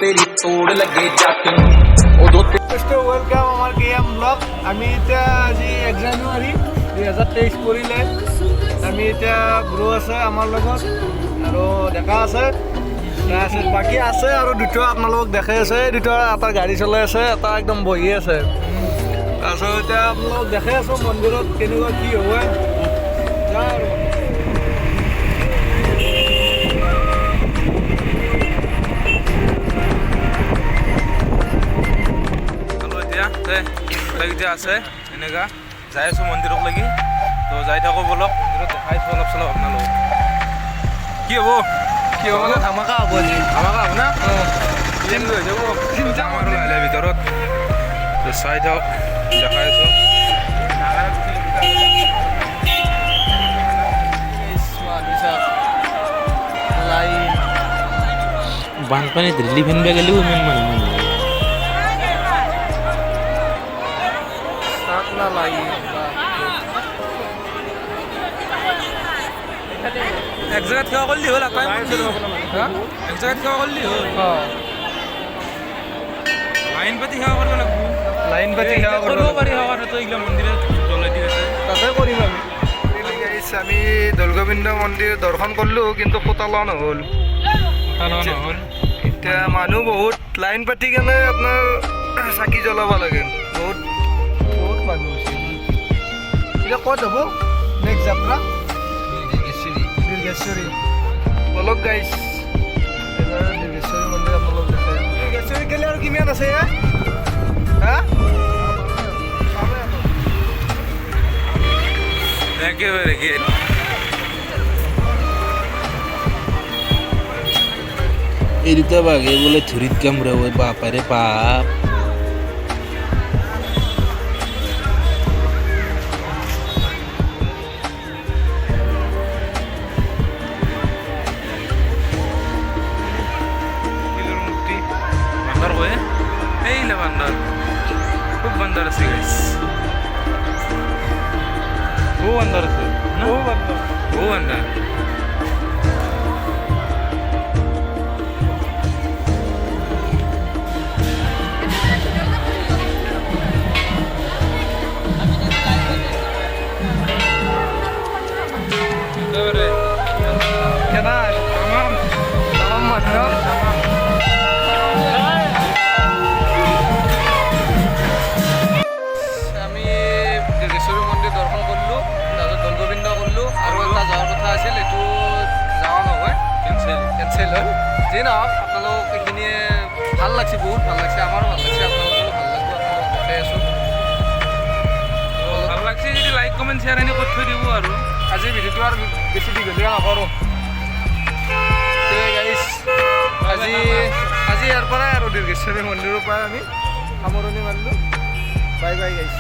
तेरी तोड़ लगे जट उदों ওয়েলকাম আমাৰ কেএম ব্লগ। আমি এতিয়া আজি 1 জানুৱাৰী 2023 পৰিলে। আমি এতিয়া ব্ৰো আছে আমাৰ লগত আৰু ডেকা আছে তাৰপিছত বাকী আছে আৰু দুটা আপোনালোকক দেখাই আছে। দুটা এটা গাড়ী চলাই আছে, এটা একদম বহি আছে। তাৰপিছত এতিয়া আপোনালোকক দেখাই আছোঁ মন্দিৰত কেনেকুৱা কি হয়। যাওঁ আৰু এতিয়া আছে এনেকা যাই আছোঁ মন্দিৰক লাগি। তো যাই থাকোঁ বলক, মন্দিৰত দেখাইছোঁ অলপ চলপ আপোনালোকক। কি হ'ব মানে ধামাকা হ'ব আজি। আমাক হ'ব না চিন্তা হৈ যাব চিন্তা আৰু লাহে ভিতৰত। তো চাই থাকক, দেখাই আছোঁ। বানপানীত ৰিলিফ আনিব গ'লেও ইমান মানুহ এক জেগাত সেৱা কৰিলে হ'ল, এক জেগাত সেৱা কৰিলে হ'ল। লাইন পাতি সেৱা কৰিব লাগিব। লাইন পাতি সেৱা কৰিব পাৰি সেৱাটো এইগিলা মন্দিৰত জ্বলাই দি আছে। তাতে কৰিম আমি। আমি দৌলগোবিন্দ মন্দিৰ দৰ্শন কৰিলোঁ, কিন্তু খোতালা নহ'ল। নহ'ল এতিয়া মানুহ বহুত লাইন পাতি কেনে আপোনাৰ চাকি জ্বলাব লাগে। বহুত বহুত মানুহ হৈছে। এতিয়া ক'ত হ'ব নেক্সট যাত্ৰা? দীৰ্ঘেশ্বৰী। বলক গাইছ, এবাৰ দীৰ্ঘেশ্বৰী মন্দিৰ আপোনালোক দেখে। দীৰ্ঘেশ্বৰী গ'লে আৰু কিমান আছে হা? একেবাৰে এই দুটা বাঘে বোলে ধুৰিত কামুৰাব। বাপাৰে বাপ, মূৰ্তি বান্দৰ কয় এইলে বান্দৰ, খুব বান্দৰ আছে গাইছ। বহু বান্দৰ আছে, বহু বান্দৰ। আমি দীৰ্ঘেশ্বৰী মন্দিৰ দৰ্শন কৰিলোঁ, তাৰপিছত দৌলগোবিন্দ কৰিলোঁ, আৰু এটা যোৱাৰ কথা আছিল, এইটো যোৱা নহয়, কেঞ্চেল হ'ল। যি নহওক আপোনালোক এইখিনিয়ে ভাল লাগছে, বহুত ভাল লাগছে, আমাৰো ভাল লাগছে, আপোনালোকৰো ভাল লাগিব। আপোনালোক দেখাই আছোঁ। ভাল লাগছে যদি লাইক কমেণ্ট শ্বেয়াৰ এনে কৰি থৈ দিব আৰু। আজি ভিডিঅ'টো আৰু বেছি দীঘলীয়া নকৰোঁ। আজি ইয়াৰ পৰাই আৰু দীৰ্ঘেশ্বৰী মন্দিৰৰ পৰা আমি সামৰণি মাৰিলোঁ। বাই বাই গাইছ।